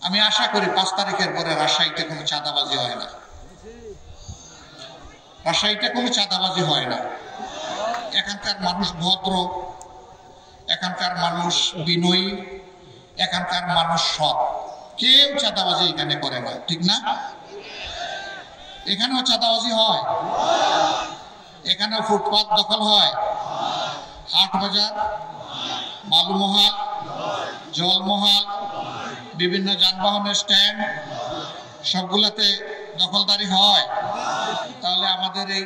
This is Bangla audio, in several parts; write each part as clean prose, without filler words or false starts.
আমি আশা করি 5 তারিখের পরে রাজশাহীতে কোনো চাঁদাবাজি হয় না। রাজশাহীতে কোনো চাঁদাবাজি হয় না। এখানকার মানুষ ভদ্র, এখানকার মানুষ বিনয়ী, এখানকার মানুষ সৎ। কেউ চাঁদাবাজি এখানে করে না, ঠিক না? এখানেও চাঁদাবাজি হয়, এখানেও ফুটপাত দখল হয়, হাট বাজার, বালুমহাল, জলমহাল, বিভিন্ন যানবাহনের স্ট্যান্ড সবগুলাতে দখলদারি হয়। তাহলে আমাদের এই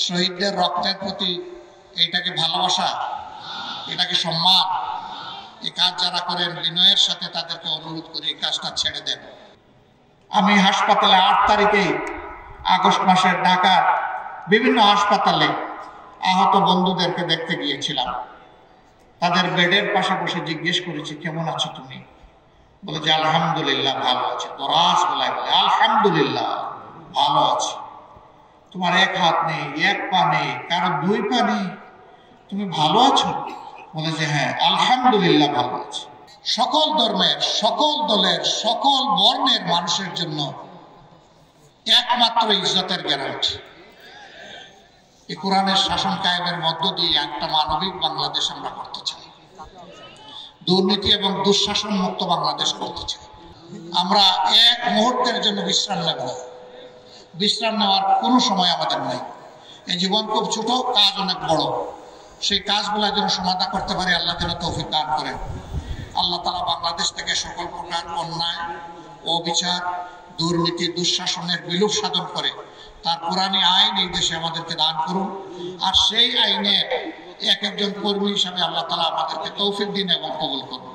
শহীদদের রক্তের প্রতি এইটাকে ভালোবাসা, এটাকে সম্মান। এই কাজ যারা করেন বিনয়ের সাথে তাদেরকে অনুরোধ করে এই কাজটা ছেড়ে দেন। আমি হাসপাতালে 8 তারিখে আগস্ট মাসের ঢাকার বিভিন্ন হাসপাতালে আহত বন্ধুদেরকে দেখতে গিয়েছিলাম। তাদের বেডের পাশে বসে জিজ্ঞেস করেছি, কেমন আছো তুমি? বলে যে আলহামদুলিল্লাহ ভালো আছে। দরাজ গলায় বলে আলহামদুলিল্লাহ ভালো আছে। তোমার এক হাত নেই, এক পা নেই, কারো 2 পা নেই, তুমি ভালো আছো? বলে যে হ্যাঁ আলহামদুলিল্লাহ ভালো আছে। সকল ধর্মের, সকল দলের, সকল বর্ণের মানুষের জন্য একমাত্র ইজ্জতের গ্যারান্টি এই কোরআনের শাসন কায়েমের মধ্য দিয়ে একটা মানবিক বাংলাদেশ আমরা করতে চাই। দুর্নীতি এবং দুঃশাসন মুক্ত বাংলাদেশ করতে চাই। আমরা এক মুহূর্তের জন্য বিশ্রাম নেব না। বিশ্রাম নেওয়ার কোনো সময় আমাদের নাই। এই জীবন খুব ছোট, কাজ অনেক বড়। সেই কাজগুলো যেন সমাধান করতে পারে আল্লাহ যেন তৌফিক দান করেন। আল্লাহ তাআলা বাংলাদেশ থেকে সকল প্রকার অন্যায়, অবিচার, দুর্নীতি, দুঃশাসনের বিলোপ সাধন করে তার কোরআনী আইন এই দেশে আমাদেরকে দান করুন। আর সেই আইনের এক একজন কর্মী হিসাবে আল্লাহ তাআলা আমাদেরকে তৌফিক দিন এবং কবুল করুন।